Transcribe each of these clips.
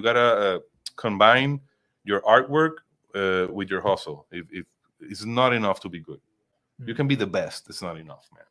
you gotta combine your artwork with your hustle. If it's not enough to be good, you can be the best. It's not enough, man.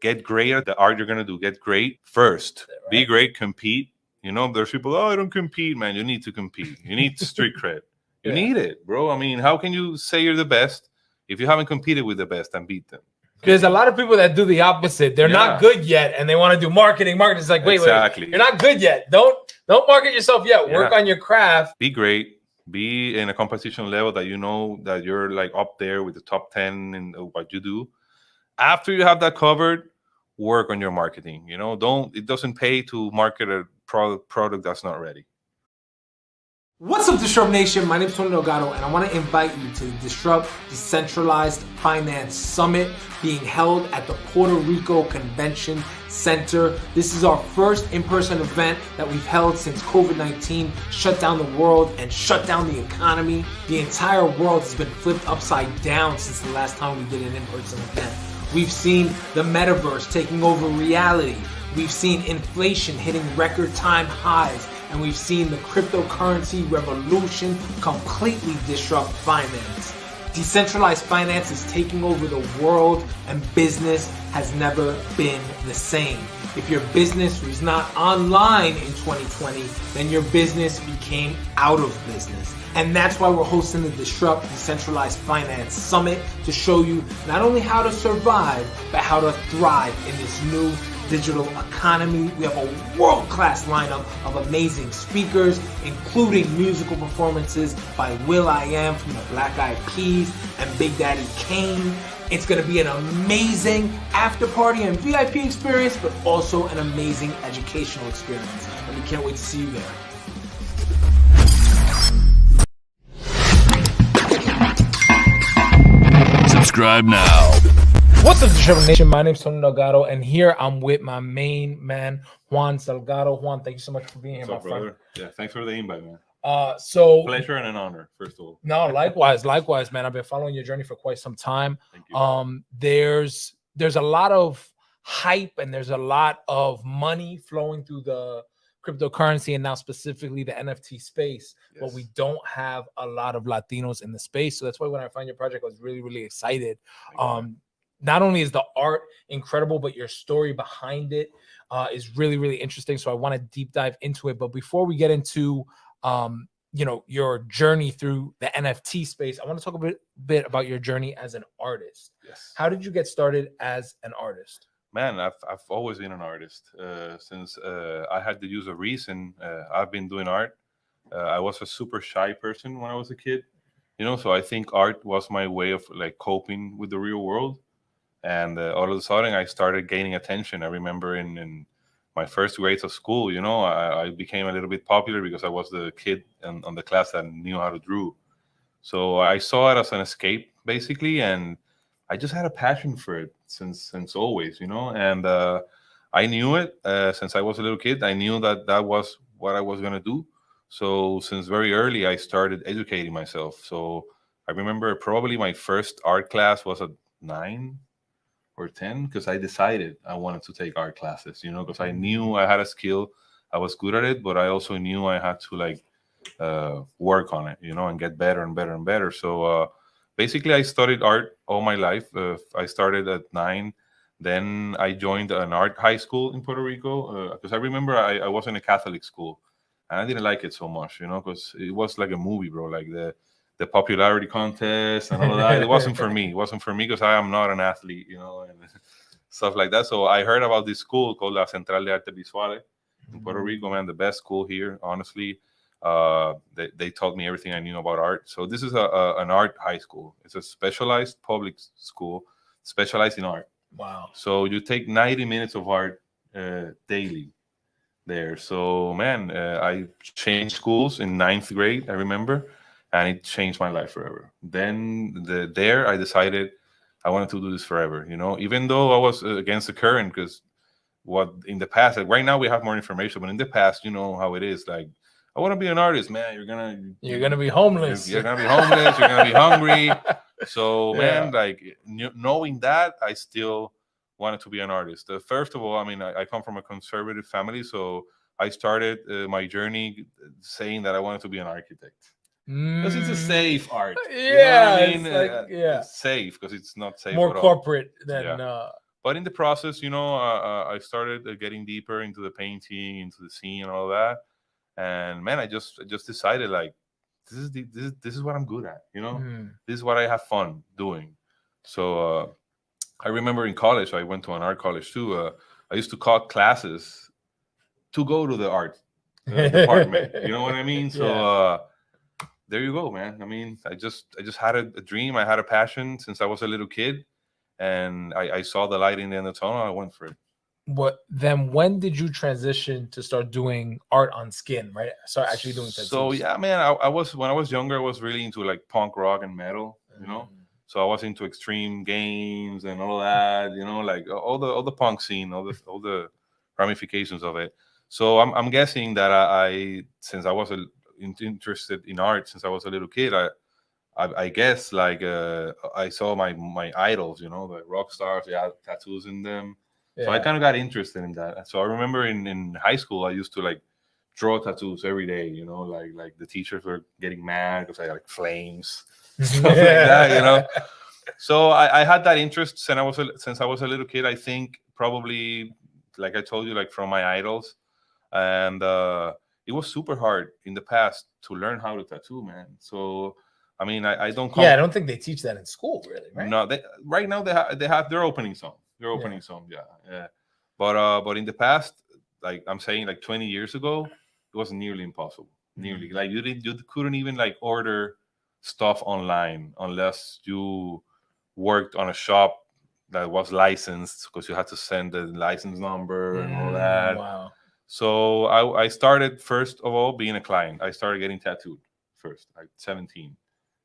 Get great at the art you're gonna do. Get great first. Right. Be great. Compete. You know, there's people. Oh, I don't compete, man. You need to compete. You need street cred. You need it, bro. I mean, how can you say you're the best if you haven't competed with the best and beat them? There's a lot of people that do the opposite. They're not good yet, and they want to do marketing. Marketing is like, wait, you're not good yet. Don't market yourself yet. Work on your craft. Be great. Be in a competition level that you know that you're like up there with the top 10 in what you do. After you have that covered, work on your marketing. You know, it doesn't pay to market a product that's not ready. What's up, Disrupt Nation? My name is Tony Delgado, and I want to invite you to the Disrupt Decentralized Finance Summit being held at the Puerto Rico Convention Center. This is our first in-person event that we've held since COVID-19 shut down the world and shut down the economy. The entire world has been flipped upside down since the last time we did an in-person event. We've seen the metaverse taking over reality. We've seen inflation hitting record time highs. And we've seen the cryptocurrency revolution completely disrupt finance. Decentralized finance is taking over the world, and business has never been the same. If your business was not online in 2020, then your business became out of business. And that's why we're hosting the Disrupt Decentralized Finance Summit to show you not only how to survive, but how to thrive in this new digital economy. We have a world-class lineup of amazing speakers, including musical performances by will.i.am from the Black Eyed Peas and Big Daddy Kane. It's going to be an amazing after party and VIP experience, but also an amazing educational experience. And we can't wait to see you there. Subscribe now. What's up, Disrupt Nation? My name is Tony Delgado, and here I'm with my main man, Juan Salgado. Juan, thank you so much for being here, my friend. Yeah, thanks for the invite, man. Pleasure and an honor, first of all. No, likewise, man. I've been following your journey for quite some time. Thank you. There's a lot of hype and there's a lot of money flowing through the cryptocurrency and now specifically the NFT space, but we don't have a lot of Latinos in the space. So that's why when I found your project, I was really, really excited. Not only is the art incredible, but your story behind it is really, really interesting. So I want to deep dive into it. But before we get into, your journey through the NFT space, I want to talk a bit about your journey as an artist. Yes. How did you get started as an artist? Man, I've always been an artist. Since I had the use of reason, I've been doing art. I was a super shy person when I was a kid, so I think art was my way of like coping with the real world. And all of a sudden, I started gaining attention. I remember in my first grades of school, I became a little bit popular because I was the kid on the class that knew how to draw. So I saw it as an escape, basically, and I just had a passion for it since always, And I knew it since I was a little kid. I knew that was what I was going to do. So since very early, I started educating myself. So I remember probably my first art class was at 9 or 10 because I decided I wanted to take art classes, because I knew I had a skill. I was good at it, but I also knew I had to work on it, and get better and better and better. So basically I studied art all my life. I started at 9. Then I joined an art high school in Puerto Rico because I remember I was in a Catholic school and I didn't like it so much, because it was like a movie, bro, like the popularity contest and all of that. It wasn't for me. It wasn't for me because I am not an athlete, and stuff like that. So I heard about this school called La Central de Arte Visuales in Puerto Rico, man, the best school here, honestly. They taught me everything I knew about art. So this is an art high school. It's a specialized public school specialized in art. Wow. So you take 90 minutes of art daily there. So, man, I changed schools in 9th grade, I remember. And it changed my life forever. Then there I decided I wanted to do this forever, even though I was against the current, because what in the past, like right now we have more information, but in the past, you know how it is. Like, I want to be an artist, man. You're gonna be homeless. You're gonna be homeless. You're gonna be hungry. So, man, like knowing that, I still wanted to be an artist. First of all, I mean, I come from a conservative family, so I started my journey saying that I wanted to be an architect. Because it's a safe art. Yeah, You know what I mean? it's like, It's safe because it's not safe more at all. corporate than. Yeah. But in the process, I started getting deeper into the painting, into the scene, and all that. And man, I just decided like this is what I'm good at. This is what I have fun doing. So I remember in college, I went to an art college too. I used to cut classes to go to the art department. You know what I mean? So there you go, man. I mean, I just had a dream. I had a passion since I was a little kid, and I saw the light in the end of the tunnel. I went for it. When did you transition to start doing art on skin, right? Start actually doing tattoos. So yeah, man, I was when I was younger, I was really into like punk rock and metal, So I was into extreme games and all that, like all the punk scene, all the ramifications of it. So I'm guessing that I since I was interested in art since I was a little kid, I guess like I saw my idols, the rock stars, they had tattoos in them. So I kind of got interested in that. So I remember in high school, I used to like draw tattoos every day, like the teachers were getting mad because I had like flames, stuff like that, So I had that interest since I was a little kid. I think probably, like I told you, like from my idols. And it was super hard in the past to learn how to tattoo, man. So I mean, I don't. I don't think they teach that in school, really, right? No, right now they're opening some. They're opening some, yeah. But in the past, like I'm saying, like 20 years ago, it was nearly impossible. Nearly, like you couldn't even like order stuff online unless you worked on a shop that was licensed, because you had to send the license number and all that. Wow. So I started first of all being a client. I started getting tattooed first, like 17,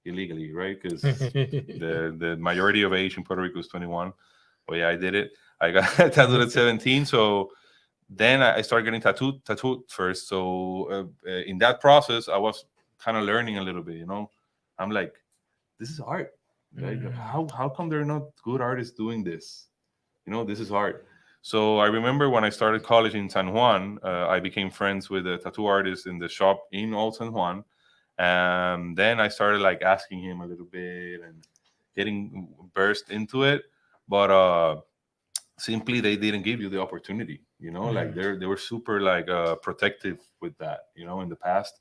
illegally, right? Because the majority of age in Puerto Rico is 21. But yeah, I did it. I got tattooed at 17. So then I started getting tattooed first. So in that process, I was kind of learning a little bit. I'm like, this is art. Like, how come there are not good artists doing this? This is art. So I remember when I started college in San Juan, I became friends with a tattoo artist in the shop in Old San Juan. And then I started like asking him a little bit and getting burst into it. But simply they didn't give you the opportunity, like they were super like protective with that, in the past.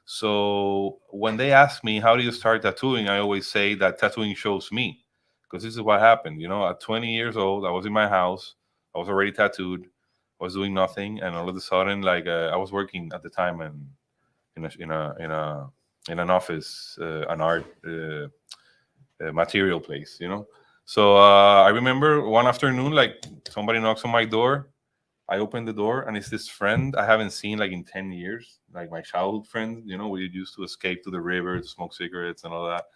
So when they ask me, how do you start tattooing? I always say that tattooing shows me, because this is what happened. At 20 years old, I was in my house. I was already tattooed. I was doing nothing, and all of a sudden, like I was working at the time in an office, an art material place, So I remember one afternoon, like somebody knocks on my door. I opened the door, and it's this friend I haven't seen like in 10 years, like my childhood friend. We used to escape to the river to smoke cigarettes and all that.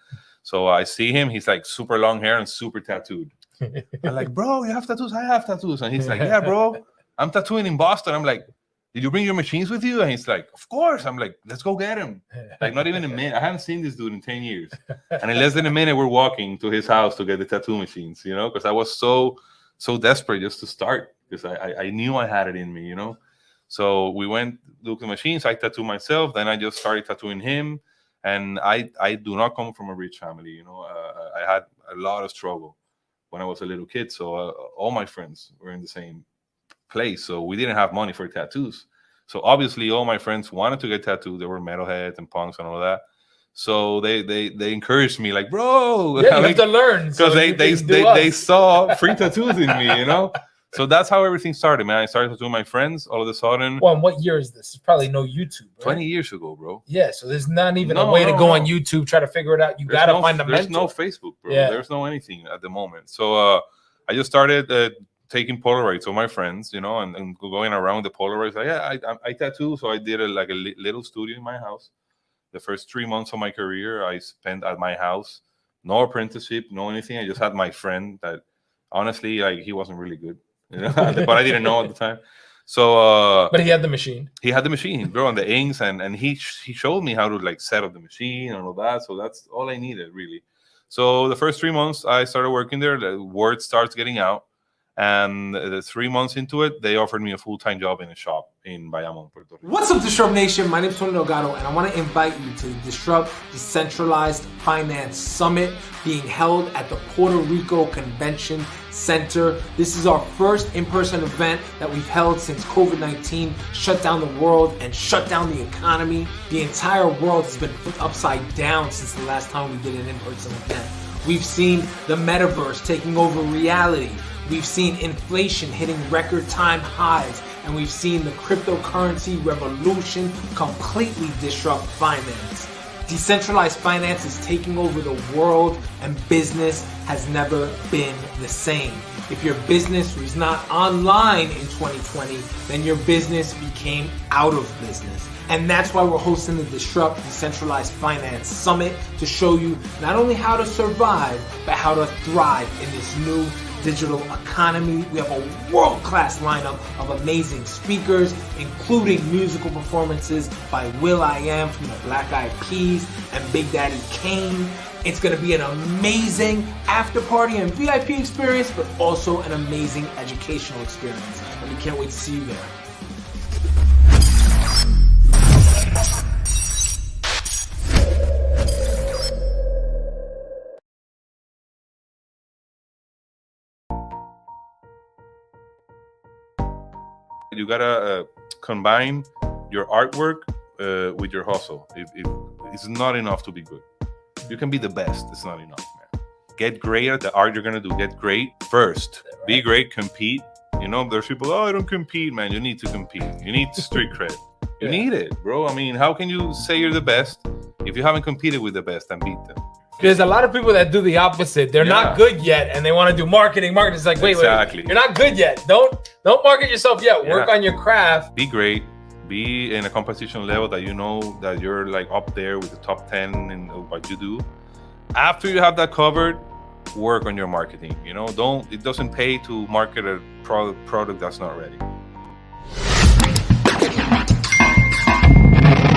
So I see him. He's like super long hair and super tattooed. I'm like, bro, you have tattoos? I have tattoos. And he's like, yeah, bro, I'm tattooing in Boston. I'm like, did you bring your machines with you? And he's like, of course. I'm like, let's go get him. Like, not even a minute. I haven't seen this dude in 10 years. And in less than a minute, we're walking to his house to get the tattoo machines, because I was so desperate just to start, because I knew I had it in me, So we went, looked at the machines. I tattooed myself. Then I just started tattooing him. And I do not come from a rich family, I had a lot of struggle when I was a little kid. So all my friends were in the same place. So we didn't have money for tattoos. So obviously all my friends wanted to get tattooed. They were metalheads and punks and all that. So they encouraged me, like, bro, you have to learn, because they saw free tattoos in me, So that's how everything started, man. I started tattooing my friends. All of a sudden, well, what year is this? It's probably no YouTube, right? 20 years ago, bro. Yeah, so there's not even a way to go on YouTube, try to figure it out. You gotta find a mentor. There's no Facebook, bro. Yeah. There's no anything at the moment. So I just started taking Polaroids of my friends, and going around the Polaroids. Like, yeah, I tattoo. So I did a little studio in my house. The first 3 months of my career, I spent at my house. No apprenticeship, no anything. I just had my friend that, honestly, like, he wasn't really good, but I didn't know at the time. So, but he had the machine. He had the machine, bro, and the inks, and he showed me how to like set up the machine and all that. So that's all I needed, really. So the first 3 months, I started working there. The word starts getting out, And 3 months into it, they offered me a full-time job in a shop in Bayamon, Puerto Rico. What's up, Disrupt Nation? My name is Juan Salgado, and I want to invite you to the Disrupt Decentralized Finance Summit being held at the Puerto Rico Convention Center. This is our first in-person event that we've held since COVID-19 shut down the world and shut down the economy. The entire world has been flipped upside down since the last time we did an in-person event. We've seen the metaverse taking over reality. We've seen inflation hitting record time highs, and we've seen the cryptocurrency revolution completely disrupt finance. Decentralized finance is taking over the world, and business has never been the same. If your business was not online in 2020, then your business became out of business. And that's why we're hosting the Disrupt Decentralized Finance Summit, to show you not only how to survive, but how to thrive in this new digital economy. We have a world-class lineup of amazing speakers, including musical performances by will.i.am from the Black Eyed Peas and Big Daddy Kane. It's going to be an amazing after party and VIP experience, but also an amazing educational experience. And we can't wait to see you there. You gotta combine your artwork with your hustle. If it's not enough to be good, you can be the best. It's not enough, man. Get great at the art you're gonna do. Get great first. Right. Be great. Compete. You know, there's people. Oh, I don't compete, man. You need to compete. You need street cred. You need it, bro. I mean, how can you say you're the best if you haven't competed with the best and beat them? There's a lot of people that do the opposite. They're not good yet, and they want to do marketing. It's like, wait, you're not good yet. Don't market yourself yet. Work on your craft. Be great. Be in a competition level that you know that you're like up there with the top 10 in what you do. After you have that covered, work on your marketing. You know, it doesn't pay to market a product that's not ready.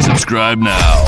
Subscribe now.